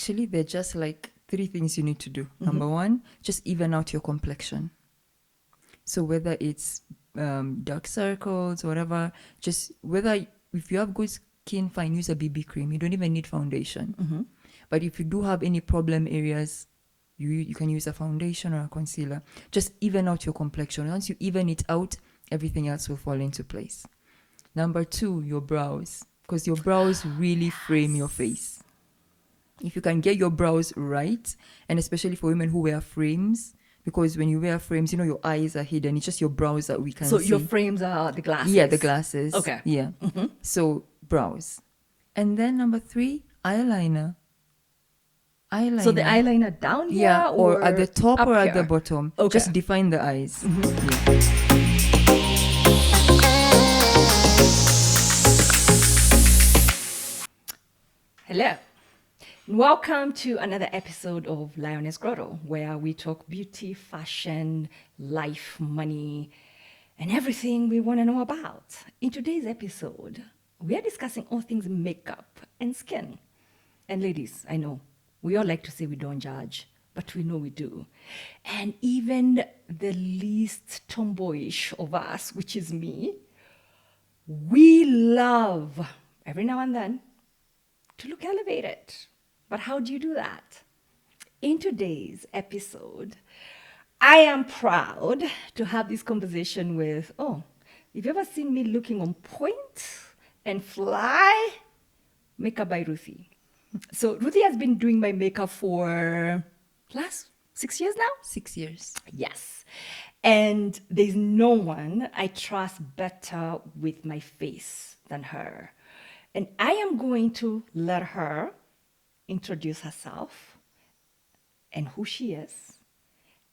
Actually, they're just like 3 things you need to do. Number 1, just even out your complexion. So whether it's dark circles, whatever, just whether if you have good skin, fine, use a BB cream. You don't even need foundation. But if you do have any problem areas, you can use a foundation or a concealer. Just even out your complexion. Once you even it out, everything else will fall into place. Number 2, your brows. Because your brows really frame your face. If you can get your brows right, and especially for women who wear frames, because when you wear frames, your eyes are hidden. It's just your brows that we can see. So your frames are the glasses? Yeah, the glasses. Okay. Yeah. So brows. And then number 3, eyeliner. So the eyeliner down here? Yeah, or at the top or at the here? bottom. Okay. Just define the eyes. Yeah. Hello. Welcome to another episode of Lioness Grotto, where we talk beauty, fashion, life, money, and everything we want to know about. In today's episode, we are discussing all things makeup and skin. And ladies, I know, we all like to say we don't judge, but we know we do. And even the least tomboyish of us, which is me, we love, every now and then, to look elevated. But how do you do that? In today's episode, I am proud to have this conversation with, if you've ever seen me looking on point and fly, Makeup by Ruthie. So Ruthie has been doing my makeup for last 6 years now? 6 years. Yes. And there's no one I trust better with my face than her. And I am going to let her introduce herself and who she is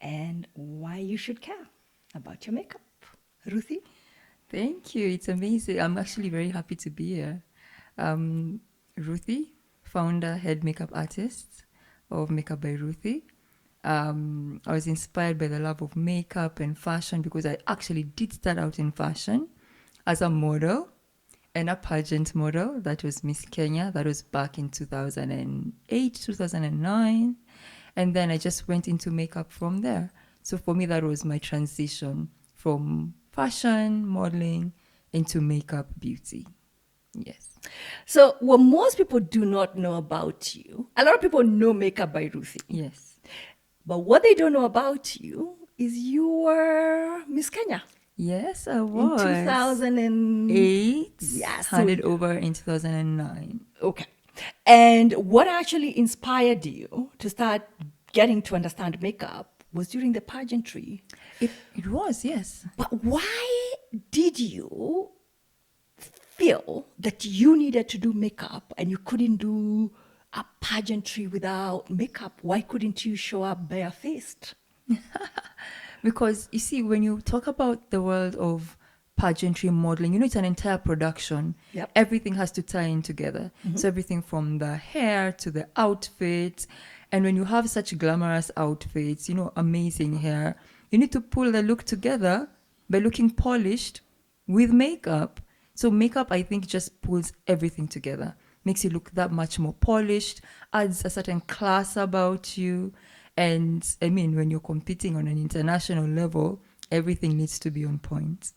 and why you should care about your makeup. Ruthie? Thank you. It's amazing. I'm actually very happy to be here. Ruthie, founder, head makeup artist of Makeup by Ruthie. I was inspired by the love of makeup and fashion because I actually did start out in fashion as a model and a pageant model. That was Miss Kenya. That was back in 2008, 2009. And then I just went into makeup from there. So for me, that was my transition from fashion, modeling, into makeup, beauty. Yes. So what most people do not know about you, a lot of people know Makeup by Ruthie. Yes. But what they don't know about you is you were Miss Kenya. Yes, I was. In 2008. Yes. Handed over in 2009. Okay. And what actually inspired you to start getting to understand makeup was during the pageantry. It was, yes. But why did you feel that you needed to do makeup and you couldn't do a pageantry without makeup? Why couldn't you show up barefaced? Because you see, when you talk about the world of pageantry modeling, it's an entire production. Yep. Everything has to tie in together. So everything from the hair to the outfit. And when you have such glamorous outfits, amazing hair, you need to pull the look together by looking polished with makeup. So makeup, I think, just pulls everything together. Makes you look that much more polished, adds a certain class about you. And I mean, when you're competing on an international level, everything needs to be on point.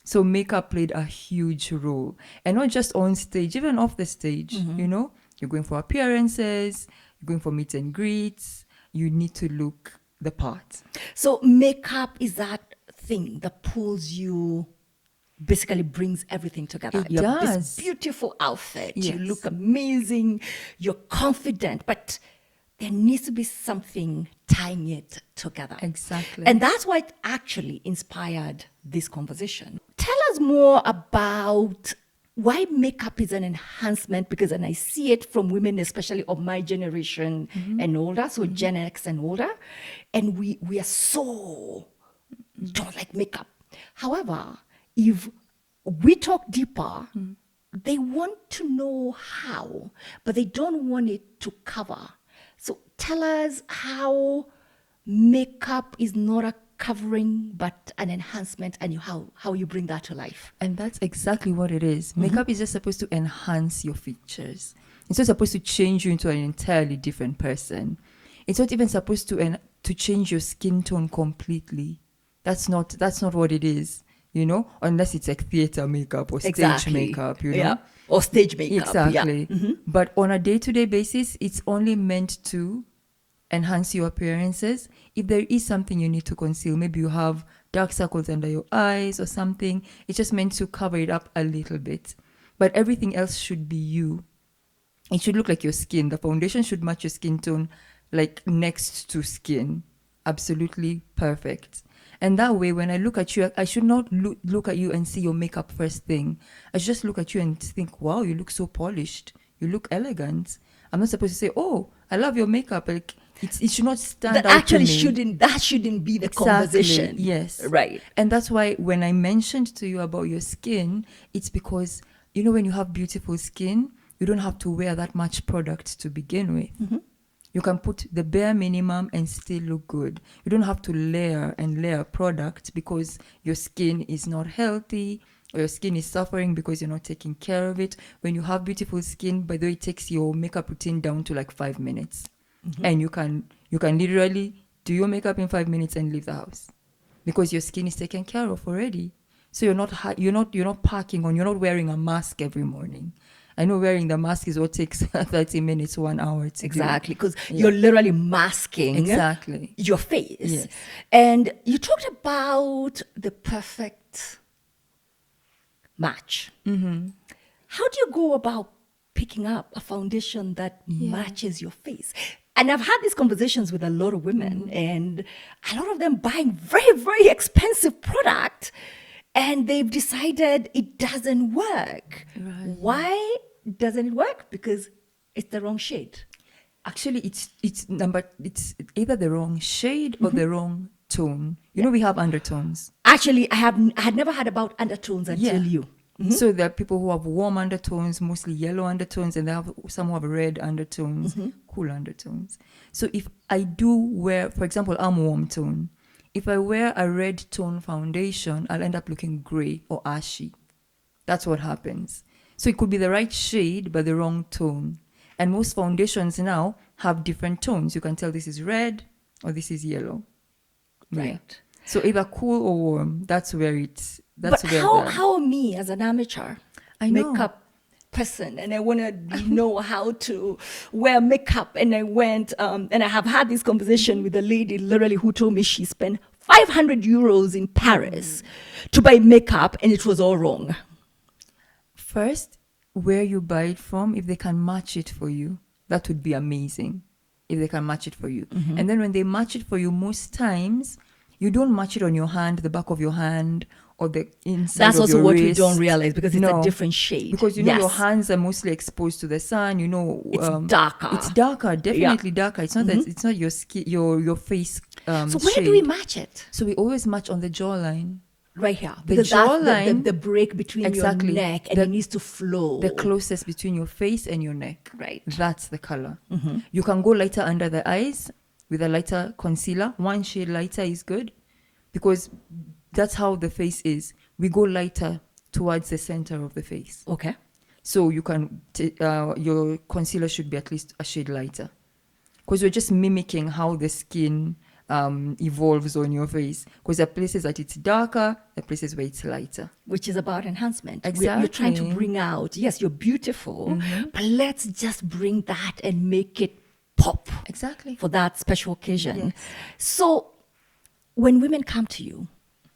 So makeup played a huge role. And not just on stage, even off the stage, You're going for appearances, you're going for meet and greets, you need to look the part. So makeup is that thing that pulls you, basically brings everything together. It You have does. this beautiful outfit. Yes. You look amazing. You're confident, but there needs to be something tying it together. Exactly. And that's why it actually inspired this conversation. Tell us more about why makeup is an enhancement, because and I see it from women, especially of my generation and older, so Gen X and older, and we are so don't like makeup. However, if we talk deeper, they want to know how, but they don't want it to cover. So tell us how makeup is not a covering but an enhancement, and how you bring that to life. And that's exactly what it is. Makeup is just supposed to enhance your features. It's not supposed to change you into an entirely different person. It's not even supposed to change your skin tone completely. That's not what it is, unless it's like theater makeup or stage makeup, Yeah. Or stage makeup. Exactly. Yeah. Mm-hmm. But on a day-to-day basis, it's only meant to enhance your appearances. If there is something you need to conceal, maybe you have dark circles under your eyes or something, it's just meant to cover it up a little bit. But everything else should be you. It should look like your skin. The foundation should match your skin tone, like next to skin. Absolutely perfect. And that way, when I look at you, I should not look at you and see your makeup first thing. I should just look at you and think, wow, you look so polished. You look elegant. I'm not supposed to say, oh, I love your makeup. Like, it should not stand out Actually, to me. that shouldn't be the Exactly, conversation. yes. Right. And that's why when I mentioned to you about your skin, it's because, when you have beautiful skin, you don't have to wear that much product to begin with. Mm-hmm. You can put the bare minimum and still look good. You don't have to layer and layer product because your skin is not healthy or your skin is suffering because you're not taking care of it. When you have beautiful skin, by the way, it takes your makeup routine down to like 5 minutes. Mm-hmm. And you can literally do your makeup in 5 minutes and leave the house because your skin is taken care of already. So you're not packing on, you're not wearing a mask every morning. I know wearing the mask is what takes 30 minutes, 1 hour to exactly, because you're literally masking your face. Yes. And you talked about the perfect match. Mm-hmm. How do you go about picking up a foundation that matches your face? And I've had these conversations with a lot of women, and a lot of them buying very, very expensive product, and they've decided it doesn't work. Right. Why doesn't it work? Because it's the wrong shade. Actually, it's either the wrong shade or the wrong tone. We have undertones. Actually, I had never heard about undertones until you. Mm-hmm. So there are people who have warm undertones, mostly yellow undertones, and they have some who have red undertones, cool undertones. So if I do wear, for example, I'm warm tone. If I wear a red tone foundation, I'll end up looking gray or ashy. That's what happens. So it could be the right shade, but the wrong tone. And most foundations now have different tones. You can tell this is red or this is yellow. Right. Yeah. So either cool or warm. That's where it's. But how me as an amateur makeup person, and I want to know how to wear makeup, and I went and I have had this conversation with a lady literally who told me she spent 500 euros in Paris to buy makeup, and it was all wrong. First, where you buy it from, if they can match it for you, that would be amazing. If they can match it for you. Mm-hmm. And then when they match it for you, most times, you don't match it on your hand, the back of your hand, or the inside That's of also your what wrist. we don't realize because it's a different shade. Because your hands are mostly exposed to the sun. It's darker. It's darker, definitely darker. It's not that. It's not your skin, your face. So where do we match it? So we always match on the jawline. Right here. The because jawline, that's the break between your neck, and it needs to flow. The closest between your face and your neck. Right. That's the color. Mm-hmm. You can go lighter under the eyes with a lighter concealer. One shade lighter is good because that's how the face is. We go lighter towards the center of the face. Okay. So you can, your concealer should be at least a shade lighter because you're just mimicking how the skin evolves on your face, because there are places that it's darker, there are places where it's lighter, which is about enhancement. Exactly. You're trying to bring out, yes, you're beautiful, but let's just bring that and make it pop. Exactly. For that special occasion. Yes. So when women come to you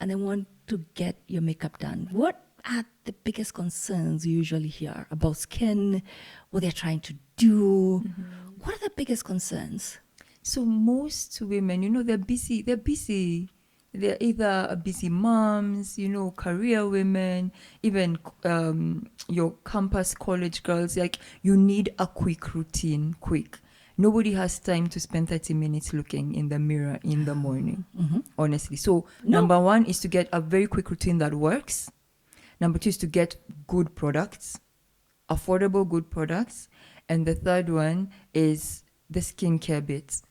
and they want to get your makeup done, what are the biggest concerns you usually hear about skin, what they're trying to do? What are the biggest concerns? So most women, they're busy. They're either busy moms, career women, even your campus college girls. Like, you need a quick routine, quick. Nobody has time to spend 30 minutes looking in the mirror in the morning, honestly. So number one is to get a very quick routine that works. Number two is to get good products, affordable good products. And the third one is the skincare bits.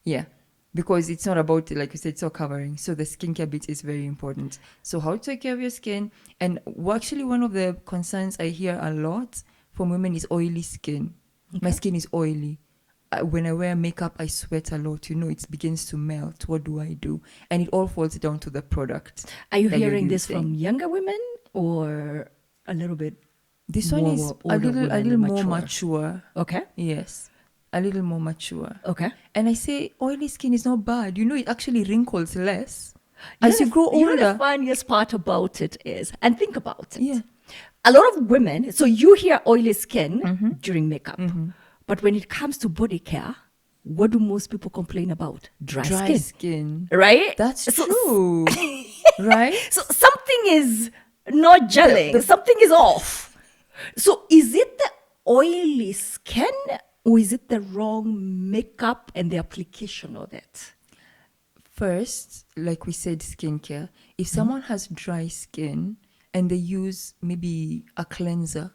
Yeah, because it's not about, like you said, it's all covering. So the skincare bit is very important. So how to take care of your skin. And actually one of the concerns I hear a lot from women is oily skin. My skin is oily. When I wear makeup, I sweat a lot. It begins to melt. What do I do? And it all falls down to the product. Are you that you're hearing this using. from younger women or a little bit? This one is a older little women, more mature. Okay. Yes, a little more mature. Okay. And I say oily skin is not bad. It actually wrinkles less as you grow You know the older. funniest part about it is, and think about it. Yeah. A lot of women, so you hear oily skin during makeup, but when it comes to body care, what do most people complain about? Dry skin. right? That's true. Right? So something is not gelling, something is off. So is it the oily skin or is it the wrong makeup and the application of it? First, like we said, skincare. If someone has dry skin and they use maybe a cleanser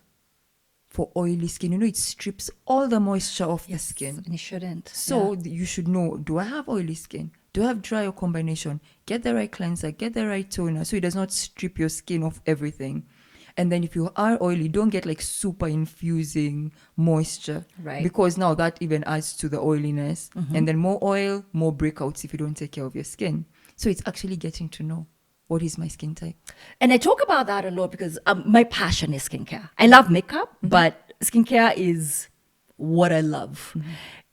for oily skin, it strips all the moisture off the skin. And it shouldn't. So you should know, do I have oily skin? Do I have dry or combination? Get the right cleanser, get the right toner so it does not strip your skin of everything. And then if you are oily, don't get like super infusing moisture. Right. Because now that even adds to the oiliness. And then more oil, more breakouts if you don't take care of your skin. So it's actually getting to know, what is my skin type? And I talk about that a lot because my passion is skincare. I love makeup, but skincare is what I love.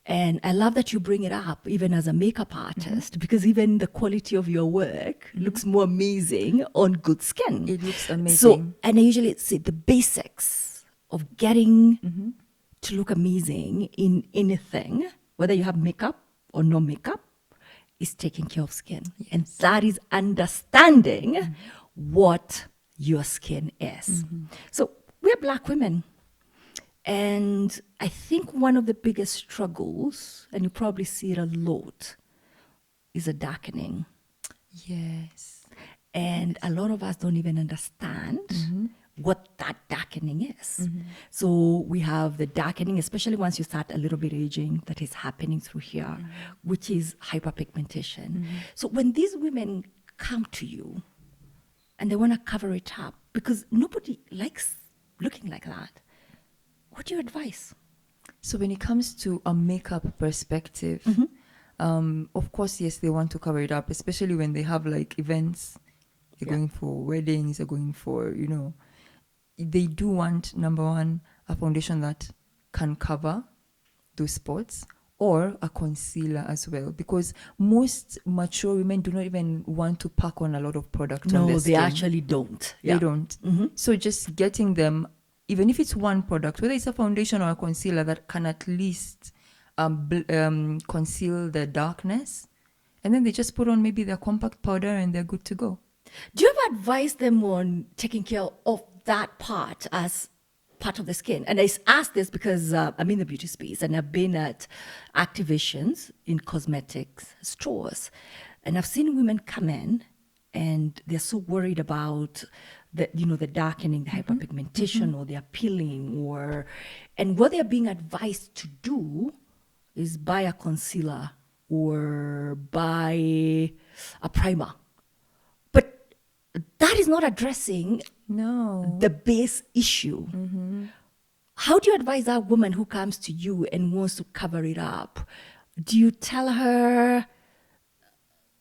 And I love that you bring it up even as a makeup artist because even the quality of your work looks more amazing on good skin. It looks amazing. So, and I usually say the basics of getting to look amazing in anything, whether you have makeup or no makeup, is taking care of skin. Yes. And that is understanding what your skin is. So we're Black women. And I think one of the biggest struggles, and you probably see it a lot, is a darkening. Yes. And a lot of us don't even understand what that darkening is. So we have the darkening, especially once you start a little bit aging, that is happening through here, which is hyperpigmentation. So when these women come to you and they want to cover it up, because nobody likes looking like that, what do you advise? So when it comes to a makeup perspective, of course, yes, they want to cover it up, especially when they have like events. They're going for weddings, they're going for, they do want, number one, a foundation that can cover those spots, or a concealer as well, because most mature women do not even want to pack on a lot of product on their skin. No, they actually don't. They don't. So just getting them, even if it's one product, whether it's a foundation or a concealer that can at least conceal the darkness, and then they just put on maybe their compact powder and they're good to go. Do you ever advise them on taking care of that part as part of the skin? And I ask this because I'm in the beauty space and I've been at activations in cosmetics stores, and I've seen women come in and they're so worried about the darkening, the hyperpigmentation, or the peeling, and what they're being advised to do is buy a concealer or buy a primer. But that is not addressing the base issue. How do you advise that woman who comes to you and wants to cover it up? Do you tell her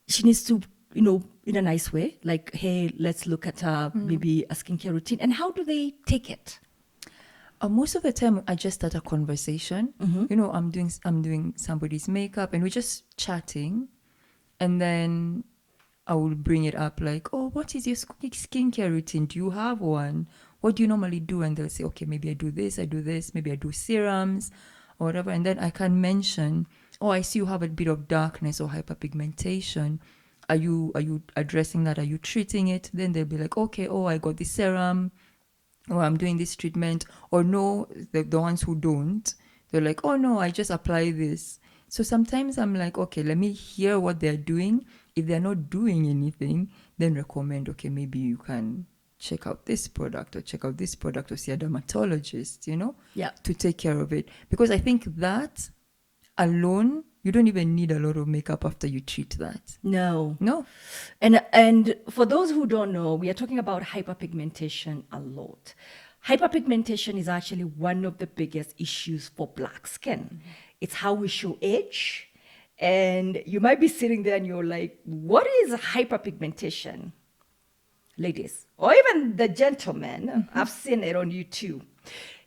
she needs to, in a nice way, like, hey, let's look at maybe a skincare routine? And how do they take it? Most of the time, I just start a conversation. I'm doing somebody's makeup, and we're just chatting, and then I will bring it up like, oh, what is your skincare routine? Do you have one? What do you normally do? And they'll say, okay, maybe I do this, maybe I do serums or whatever. And then I can mention, oh, I see you have a bit of darkness or hyperpigmentation. Are you addressing that? Are you treating it? Then they'll be like, okay, oh, I got this serum, or I'm doing this treatment. Or no, the ones who don't, they're like, oh no, I just apply this. So sometimes I'm like, okay, let me hear what they're doing. If they're not doing anything, then recommend, okay, maybe you can check out this product or see a dermatologist, to take care of it. Because I think that alone, you don't even need a lot of makeup after you treat that. No. And for those who don't know, we are talking about hyperpigmentation a lot. hyperpigmentation is actually one of the biggest issues for black skin. It's how we show age. And you might be sitting there and you're like, what is hyperpigmentation? Ladies, or even the gentlemen, I've seen it on you too.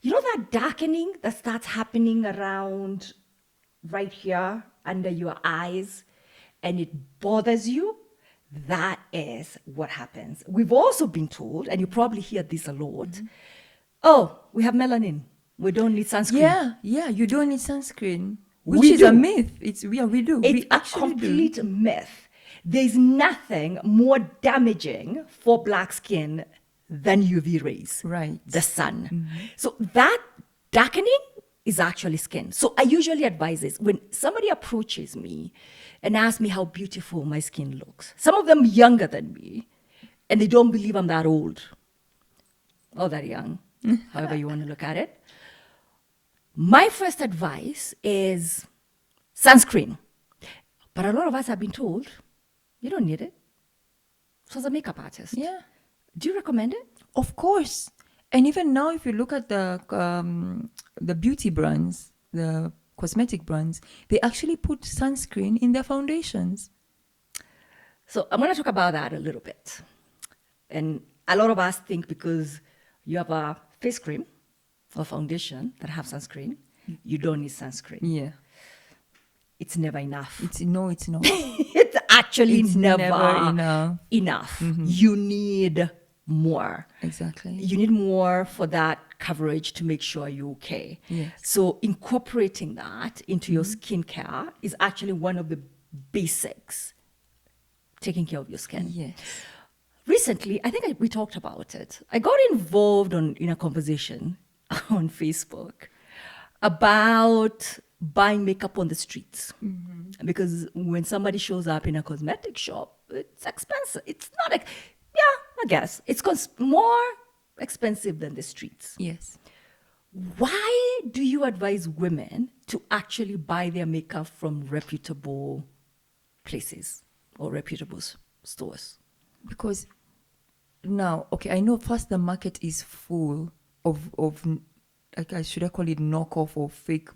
You know that darkening that starts happening around right here under your eyes and it bothers you? That is what happens. We've also been told, and you probably hear this a lot, oh, we have melanin. We don't need sunscreen. Yeah, you don't need sunscreen, which We is a do. myth. We do. It's We a actually do. complete myth. There's nothing more damaging for black skin than UV rays. Right. The sun. So that darkening is actually skin. So I usually advise this when somebody approaches me and asks me how beautiful my skin looks. Some of them younger than me, and they don't believe I'm that old or that young, however you want to look at it. My first advice is sunscreen. But a lot of us have been told, you don't need it. So as a makeup artist, Yeah. do you recommend it? Of course. And even now, if you look at the beauty brands, the cosmetic brands, they actually put sunscreen in their foundations. So I'm going to talk about that a little bit. And a lot of us think because you have a face cream or foundation that have sunscreen, you don't need sunscreen. Yeah. It's never enough. It's not. It's actually It's never never enough. You need more. Exactly. You need more for that coverage to make sure you're okay. Yes. So incorporating that into your skincare is actually one of the basics, taking care of your skin. Yes. Recently, I think we talked about it. I got involved in a conversation on Facebook about buying makeup on the streets. Because when somebody shows up in a cosmetic shop, it's expensive. It's not like, I guess. It's more expensive than the streets. Yes. Why do you advise women to actually buy their makeup from reputable places or reputable stores? Because now, okay, I know first the market is full of like, should I call it knockoff or fake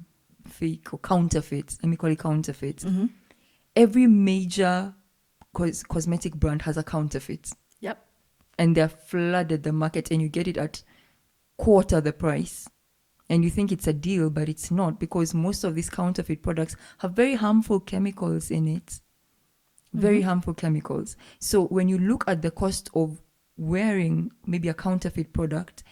or counterfeits? Let me call it counterfeits. Every major cosmetic brand has a counterfeit. Yep. And they're flooded the market, and you get it at quarter the price. And you think it's a deal, but it's not, because most of these counterfeit products have very harmful chemicals in it. Very harmful chemicals. So when you look at the cost of wearing maybe a counterfeit product,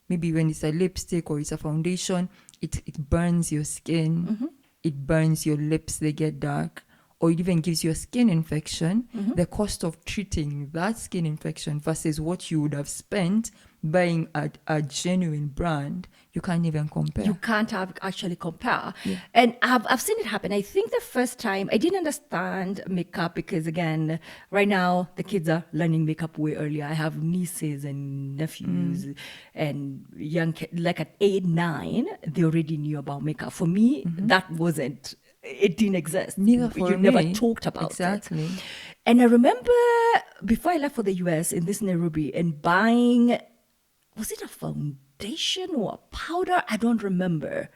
maybe when it's a lipstick or it's a foundation, it burns your skin, it burns your lips, they get dark, or it even gives you a skin infection. The cost of treating that skin infection versus what you would have spent buying a genuine brand, you can't even compare. You can't actually compare. Yeah. And I've seen it happen. I think the first time I didn't understand makeup because, again, right now the kids are learning makeup way earlier. I have nieces and nephews and young kids, like at 8, 9, they already knew about makeup. For me, that wasn't, it didn't exist. Neither for you me. never talked about Exactly. it. And I remember before I left for the US in this Nairobi and buying, was it a foundation or a powder? I don't remember,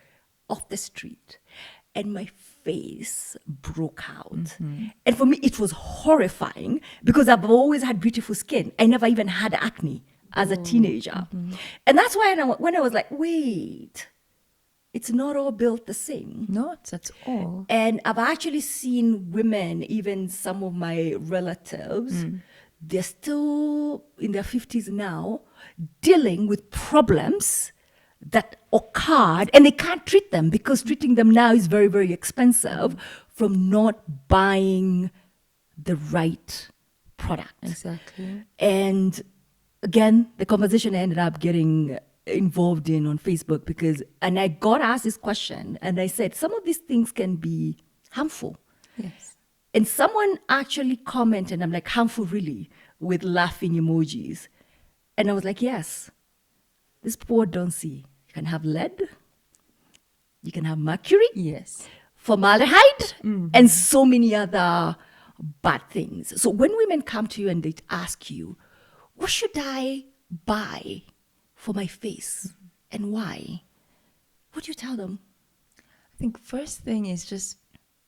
off the street. And my face broke out. And for me, it was horrifying because I've always had beautiful skin. I never even had acne as a teenager. And that's why when I was like, wait, it's not all built the same. Not at all. And I've actually seen women, even some of my relatives, they're still in their 50s now, dealing with problems that occurred, and they can't treat them because treating them now is very, very expensive from not buying the right product. Exactly. And again, the conversation I ended up getting involved in on Facebook and I got asked this question, and I said, some of these things can be harmful. Yes. And someone actually commented, I'm like, harmful really, with laughing emojis. And I was like, yes, this poor don't see. You can have lead, you can have mercury, Yes. formaldehyde, and so many other bad things. So when women come to you and they ask you, what should I buy for my face and why? What do you tell them? I think first thing is just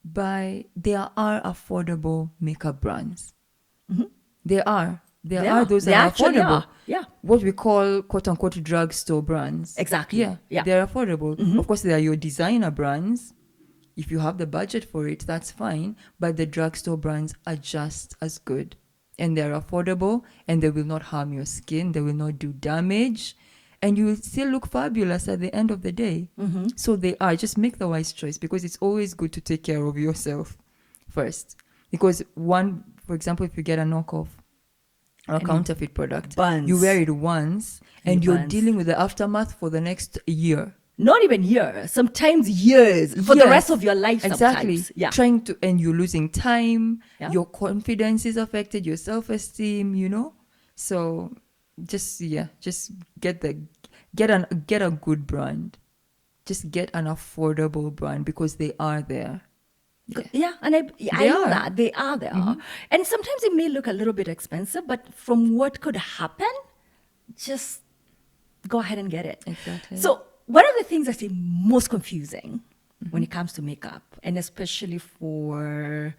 there are affordable makeup brands. There are those that are affordable. Yeah. What we call quote unquote drugstore brands. Exactly. Yeah. They're affordable. Of course, there are your designer brands. If you have the budget for it, that's fine. But the drugstore brands are just as good. And they're affordable, and they will not harm your skin. They will not do damage. And you will still look fabulous at the end of the day. So they are. Just make the wise choice, because it's always good to take care of yourself first. Because for example, if you get a knockoff or a counterfeit product, you wear it once and you're dealing with the aftermath for the next year. Not even years, sometimes years, for the rest of your life. Exactly. Sometimes. Yeah. And you're losing time, your confidence is affected, your self-esteem, So just get a good brand. Just get an affordable brand, because they are there. Yeah, and I know that they are there. And sometimes it may look a little bit expensive, but from what could happen, just go ahead and get it. Exactly. So one of the things that's most confusing when it comes to makeup, and especially for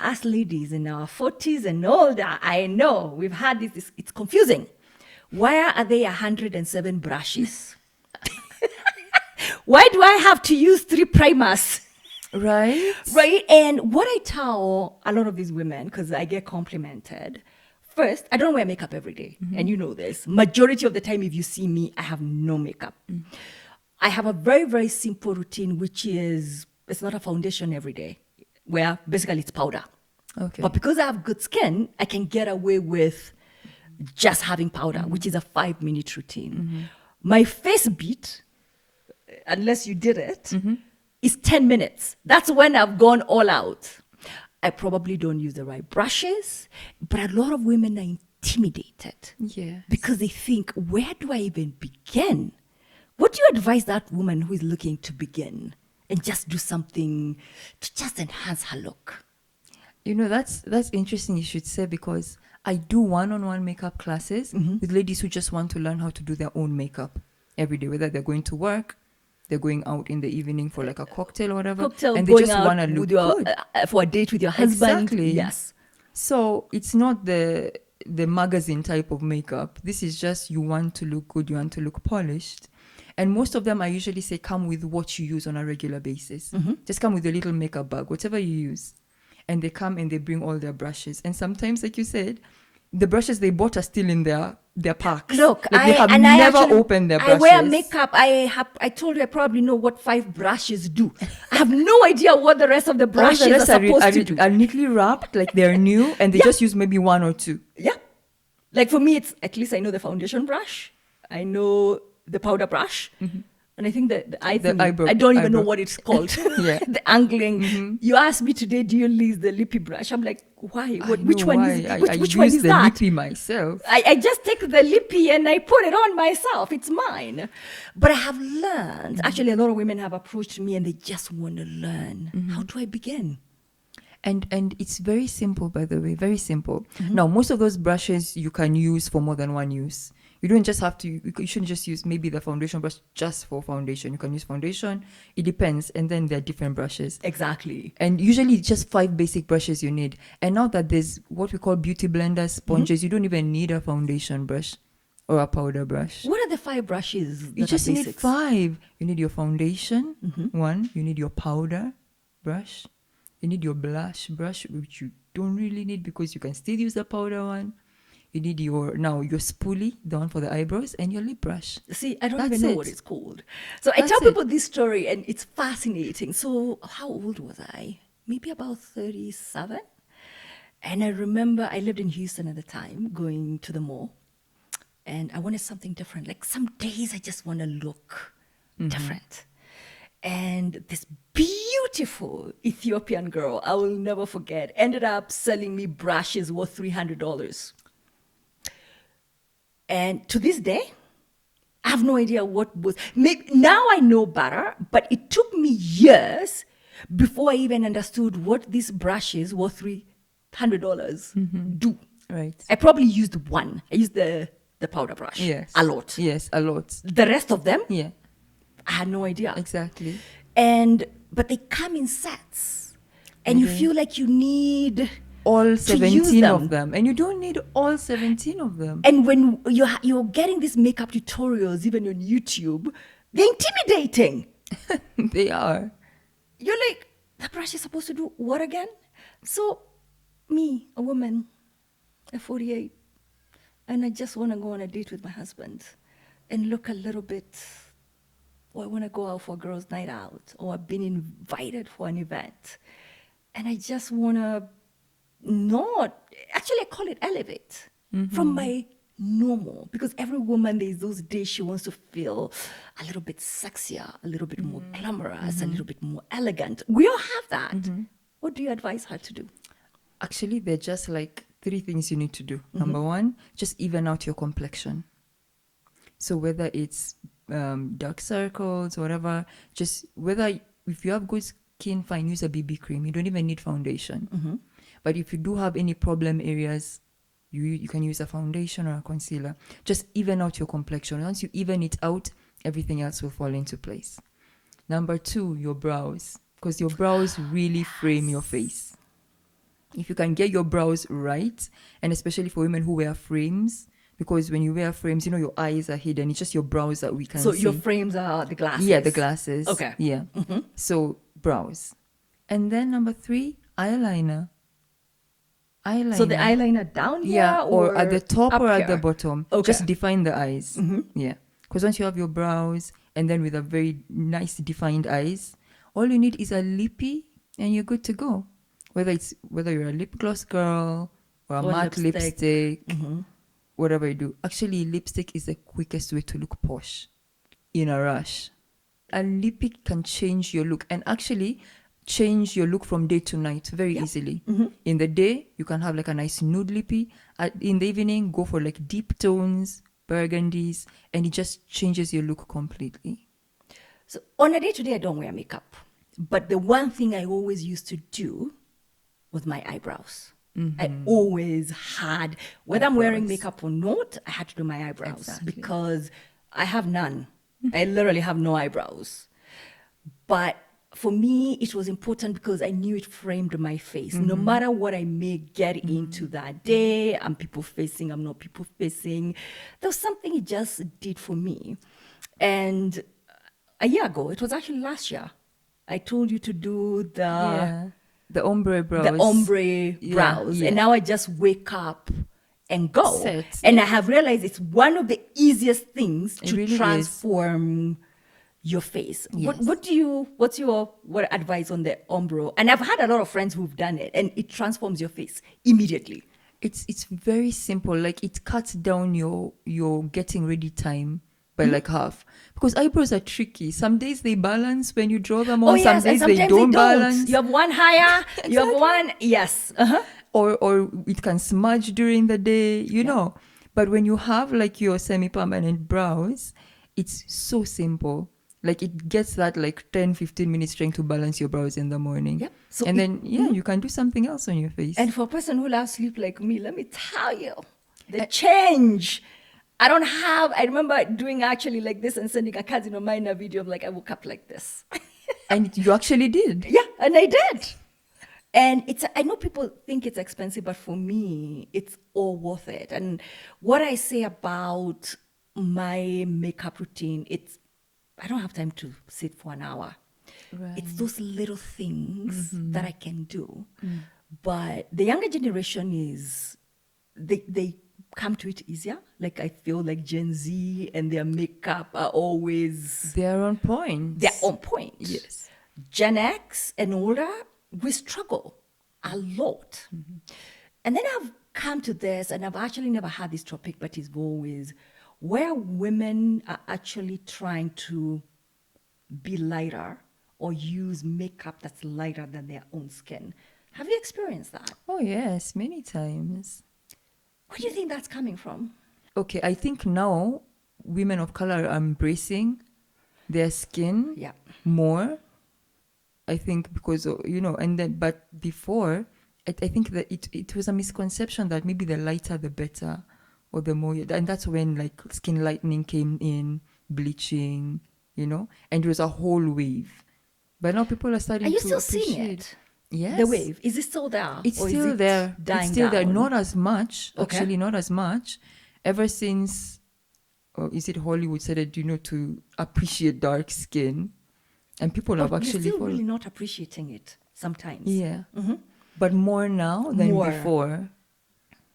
us ladies in our 40s and older, I know we've had this, it's confusing. Why are there 107 brushes? Why do I have to use 3 primers? Right? Right. And what I tell a lot of these women, because I get complimented, first, I don't wear makeup every day. And you know this. Majority of the time, if you see me, I have no makeup. I have a very, very simple routine, which is, it's not a foundation every day, where basically it's powder. Okay. But because I have good skin, I can get away with just having powder, which is a 5-minute routine. My face beat, unless you did it, is 10 minutes. That's when I've gone all out. I probably don't use the right brushes, but a lot of women are intimidated. Yes. Because they think, where do I even begin? What do you advise that woman who is looking to begin and just do something to just enhance her look? That's interesting you should say, because I do one-on-one makeup classes with ladies who just want to learn how to do their own makeup every day, whether they're going to work, they're going out in the evening for like a cocktail or whatever, and they just want to look good. For a date with your husband. Exactly. Yes. So it's not the magazine type of makeup. This is just, you want to look good, you want to look polished. And most of them, I usually say, come with what you use on a regular basis. Just come with a little makeup bag, whatever you use. And they come and they bring all their brushes. And sometimes, like you said, the brushes they bought are still in their packs. Look, they have never opened their brushes. I wear makeup. I told you I probably know what 5 brushes do. I have no idea what the rest of the brushes are supposed to do. Are neatly wrapped, like they're new, and they just use maybe 1 or 2. Yeah. Like for me, it's at least I know the foundation brush. I know the powder brush. And I think that I don't even know what it's called. The angling. You asked me today, do you use the lippy brush? I'm like, why? Which one is that? I use the lippy myself. I just take the lippy and I put it on myself. It's mine. But I have learned. Actually, a lot of women have approached me and they just want to learn. How do I begin? And it's very simple, by the way, very simple. Now, most of those brushes you can use for more than one use. You don't just have to, you shouldn't just use maybe the foundation brush just for foundation. You can use foundation. It depends. And then there are different brushes. Exactly. And usually it's just 5 basic brushes you need. And now that there's what we call beauty blender sponges, you don't even need a foundation brush or a powder brush. What are the 5 brushes? You just need 5. You need your foundation, 1. You need your powder brush. You need your blush brush, which you don't really need because you can still use the powder one. You need your spoolie, the one for the eyebrows, and your lip brush. See, I don't even know what it's called. So I tell people this story, and it's fascinating. So how old was I? Maybe about 37. And I remember I lived in Houston at the time, going to the mall. And I wanted something different. Like some days I just want to look different. And this beautiful Ethiopian girl, I will never forget, ended up selling me brushes worth $300. And to this day, I have no idea what was. Now I know better, but it took me years before I even understood what these brushes worth $300 do. Right. I probably used one. I used the the powder brush. Yes. A lot. Yes, a lot. The rest of them, Yeah, I had no idea. exactly. But they come in sets. And you Okay. feel like you need All to use 17 them. of them. And you don't need all 17 of them. And when you're getting these makeup tutorials, even on YouTube, they're intimidating. They are. You're like, the brush is supposed to do what again? So, me, a woman, at 48, and I just want to go on a date with my husband and look a little bit, or I want to go out for a girls' night out, or I've been invited for an event, and I just want to I call it elevate from my normal, because every woman, there's those days she wants to feel a little bit sexier, a little bit more glamorous, a little bit more elegant. We all have that. What do you advise her to do? Actually, they're just like 3 things you need to do. Number 1, just even out your complexion. So whether it's dark circles, whatever, just if you have good skin, fine, use a BB cream. You don't even need foundation. But if you do have any problem areas, you can use a foundation or a concealer. Just even out your complexion. Once you even it out, everything else will fall into place. Number 2, your brows. Because your brows really frame your face. If you can get your brows right, and especially for women who wear frames, because when you wear frames, your eyes are hidden. It's just your brows that we can see. So your frames are the glasses? Yeah, the glasses. Okay. Yeah. So brows. And then number 3, eyeliner. So the eyeliner down here? Yeah, or at the top up or here? at the bottom. Okay. Just define the eyes. Yeah. Because once you have your brows, and then with a very nice defined eyes, all you need is a lippy and you're good to go. Whether you're a lip gloss girl or a matte lipstick, whatever you do. Actually, lipstick is the quickest way to look posh in a rush. A lippy can change your look, and actually change your look from day to night very easily. In the day, you can have like a nice nude lippy. In the evening, go for like deep tones, burgundies, and it just changes your look completely. So on a day-to-day, I don't wear makeup. But the one thing I always used to do was my eyebrows. I always had, whether I'm wearing makeup or not, I had to do my eyebrows. Exactly. Because I have none. I literally have no eyebrows. But for me, it was important because I knew it framed my face. No matter what I may get into that day, I'm people facing, I'm not people facing. There was something it just did for me. And a year ago, it was actually last year, I told you to do the ombre brows. The ombre brows. Yeah. And now I just wake up and go. Set. And I have realized it's one of the easiest things to really transform your face. Yes. What's your advice on the ombre? And I've had a lot of friends who've done it, and it transforms your face immediately. It's very simple. Like it cuts down your getting ready time by like half, because eyebrows are tricky. Some days they balance when you draw them on. Some days they don't balance. You have one higher, you have one, yes. Or it can smudge during the day, you know. But when you have like your semi-permanent brows, it's so simple. Like it gets that like 10-15 minutes trying to balance your brows in the morning. Yep. So and then you can do something else on your face. And for a person who loves sleep like me, let me tell you, the change. I remember doing actually like this and sending a cousin of mine a video of like, I woke up like this. And you actually did. Yeah, and I did. And I know people think it's expensive, but for me, it's all worth it. And what I say about my makeup routine, I don't have time to sit for an hour. Right. It's those little things that I can do. But the younger generation they come to it easier. Like I feel like Gen Z and their makeup are always... They're on point. They're on point. Yes. Gen X and older, we struggle a lot. And then I've come to this, and I've actually never had this topic, but it's always where women are actually trying to be lighter or use makeup that's lighter than their own skin. Have you experienced that? Oh, yes, many times. Where do you think that's coming from? Okay, I think now women of color are embracing their skin more. I think because, but before, I think that it was a misconception that maybe the lighter the better, or the more and that's when like skin lightening came in, bleaching, and it was a whole wave. But now people are Are starting you to still seeing appreciate. it? Yes. The wave. Is it still there? It's or still is it there. dying It's still there. down? Not as much. Okay. Actually, not as much. Ever since, is it Hollywood started, to appreciate dark skin, and people have But we're actually still followed. really not appreciating it sometimes. Yeah. But more now than More. before.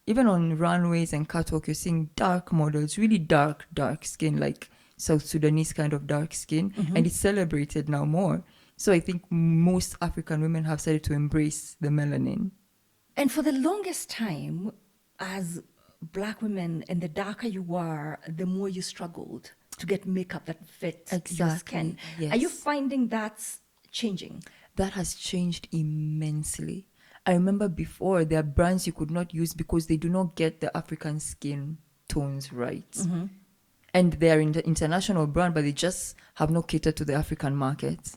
Even on runways and catwalk, you're seeing dark models, really dark skin, like South Sudanese kind of dark skin, and it's celebrated now more. So I think most African women have started to embrace the melanin. And for the longest time, as black women, and the darker you were, the more you struggled to get makeup that fit your skin. Yes. Are you finding that's changing? That has changed immensely. I remember before there are brands you could not use because they do not get the African skin tones right. And they're in the international brand, but they just have not catered to the African market.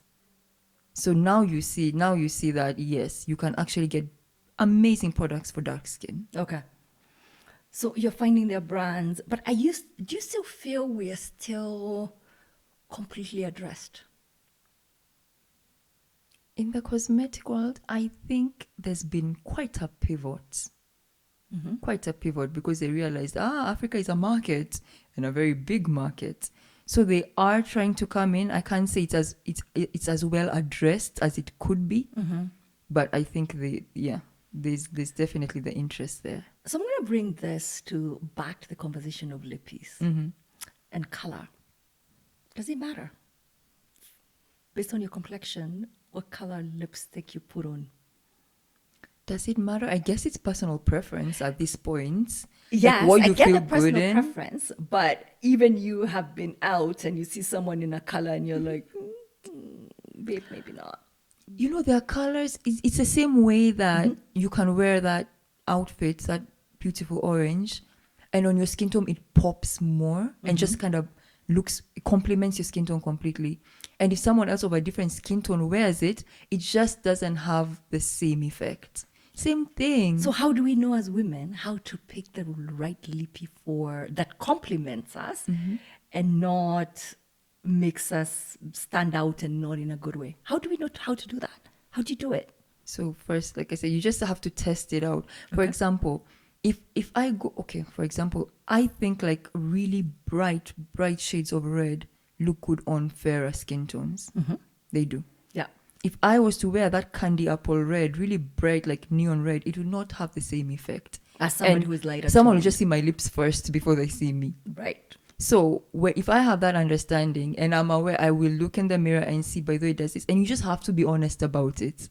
So now you see that, yes, you can actually get amazing products for dark skin. Okay. So you're finding their brands, but do you still feel we're still completely addressed? In the cosmetic world, I think there's been quite a pivot. Quite a pivot, because they realized, Africa is a market, and a very big market. So they are trying to come in. I can't say it's as well addressed as it could be, but I think there's definitely the interest there. So I'm going to bring this back to the conversation of lippies and color. Does it matter? Based on your complexion, what color lipstick you put on? Does it matter? I guess it's personal preference at this point. Yes, like what you I get feel the personal good in. preference, but even you have been out and you see someone in a color and you're like, babe, maybe not. There are colors. It's the same way that you can wear that outfit, that beautiful orange, and on your skin tone it pops more and just kind of it complements your skin tone completely. And if someone else of a different skin tone wears it, it just doesn't have the same effect. Same thing. So how do we know as women how to pick the right lippy that complements us and not makes us stand out and not in a good way? How do we know how to do that? How do you do it? So first, like I said, you just have to test it out. For example, if I go, for example, I think like really bright shades of red look good on fairer skin tones. They do. Yeah. If I was to wear that candy apple red, really bright, like neon red, it would not have the same effect. As someone who is lighter Someone will toned. just see my lips first before they see me. Right. So if I have that understanding and I'm aware, I will look in the mirror and see, by the way, it does this. And you just have to be honest about it.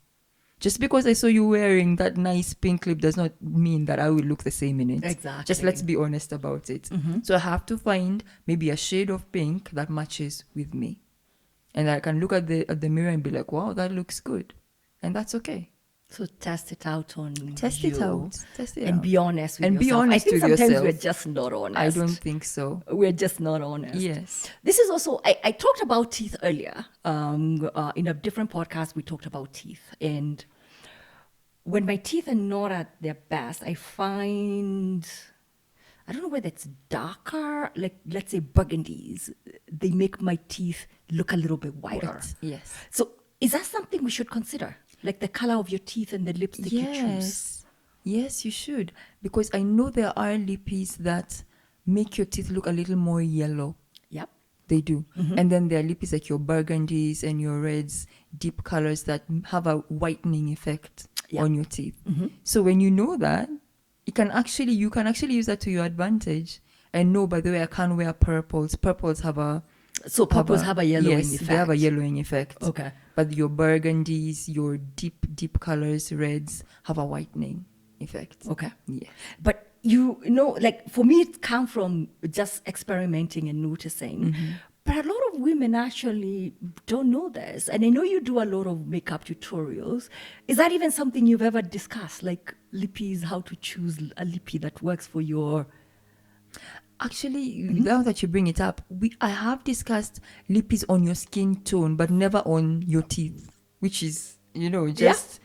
Just because I saw you wearing that nice pink lip does not mean that I will look the same in it. Exactly. Just let's be honest about it. So I have to find maybe a shade of pink that matches with me. And I can look at the mirror and be like, wow, that looks good. And that's okay. So test it out on Test you. it out. Test it And out. be honest with And yourself. be honest I think with sometimes yourself. we're just not honest. I don't think so. We're just not honest. Yes. This is also, I talked about teeth earlier. In a different podcast, we talked about teeth. And when my teeth are not at their best, I find, I don't know whether it's darker, like let's say burgundies, they make my teeth look a little bit whiter. Yes. So is that something we should consider? Like the color of your teeth and the lipstick you choose? Yes, you should. Because I know there are lippies that make your teeth look a little more yellow. Yep. They do. And then there are lippies like your burgundies and your reds, deep colors that have a whitening effect on your teeth. So when you know that, you can actually use that to your advantage. And no, by the way, I can't wear purples. Purples have a yellowing yes, effect. they have a yellowing effect. Okay. But your burgundies, your deep colors, reds have a whitening effect. Okay. Yeah. But like for me, it comes from just experimenting and noticing. But a lot of women actually don't know this. And I know you do a lot of makeup tutorials. Is that even something you've ever discussed? Like lippies, how to choose a lippy that works for your... Actually, now that you bring it up, I have discussed lippies on your skin tone, but never on your teeth, which is just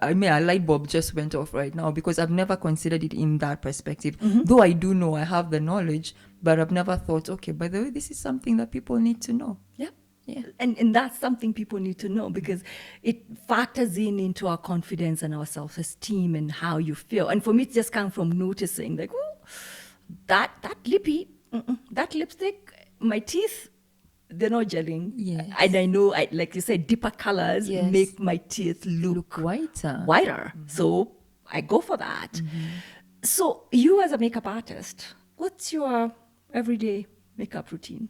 I mean, a light bulb just went off right now because I've never considered it in that perspective. Though I do know I have the knowledge, but I've never thought, okay, by the way, this is something that people need to know. Yeah. Yeah. And that's something people need to know because it factors into our confidence and our self-esteem and how you feel. And for me, it just comes from noticing, like, oh, that lippy, that lipstick, my teeth, they're not gelling. Yes. And I know, like you said, deeper colors Yes. make my teeth look whiter. So I go for that. So you as a makeup artist, what's your everyday makeup routine?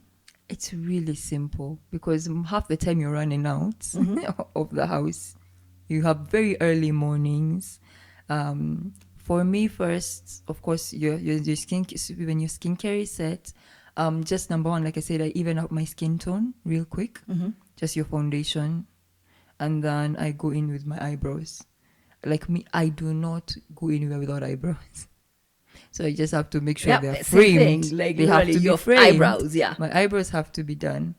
It's really simple because half the time you're running out of the house. You have very early mornings. For me, first, of course, your skin, when your skincare is set, just number one, like I said, I even out my skin tone real quick, just your foundation. And then I go in with my eyebrows. Like me, I do not go anywhere without eyebrows. So I just have to make sure they're framed. Like they have to be framed. Eyebrows, yeah. My eyebrows have to be done.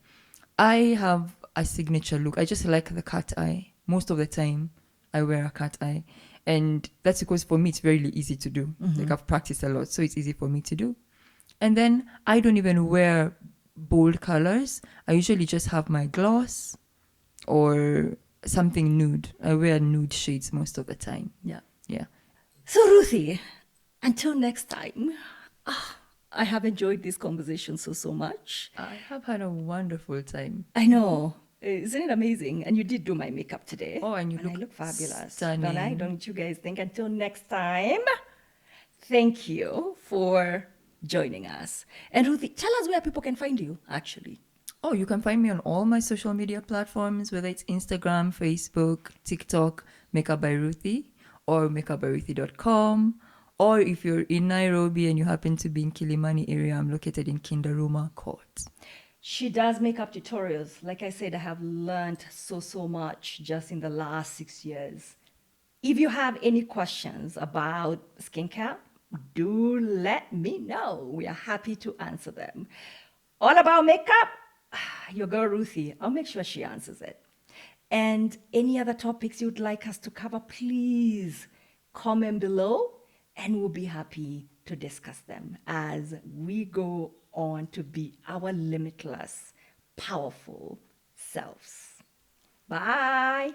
I have a signature look. I just like the cat eye. Most of the time, I wear a cat eye. And that's because for me, it's very easy to do. Like I've practiced a lot, so it's easy for me to do. And then I don't even wear bold colors. I usually just have my gloss or something nude. I wear nude shades most of the time. Yeah. Yeah. So Ruthie, until next time, I have enjoyed this conversation so much. I have had a wonderful time. I know. Isn't it amazing? And you did do my makeup today. Oh, and I look fabulous. stunning. Don't I? Don't you guys think? Until next time, thank you for joining us. And Ruthie, tell us where people can find you, actually. Oh, you can find me on all my social media platforms, whether it's Instagram, Facebook, TikTok, Makeup by Ruthie, or makeupbyruthie.com. Or if you're in Nairobi and you happen to be in Kilimani area, I'm located in Kindaruma Court. She does makeup tutorials. Like I said, I have learned so much just in the last 6 years. If you have any questions about skincare, do let me know. We are happy to answer them. All about makeup, your girl Ruthie, I'll make sure she answers it. And any other topics you'd like us to cover, please comment below and we'll be happy to discuss them as we go on to be our limitless, powerful selves. Bye.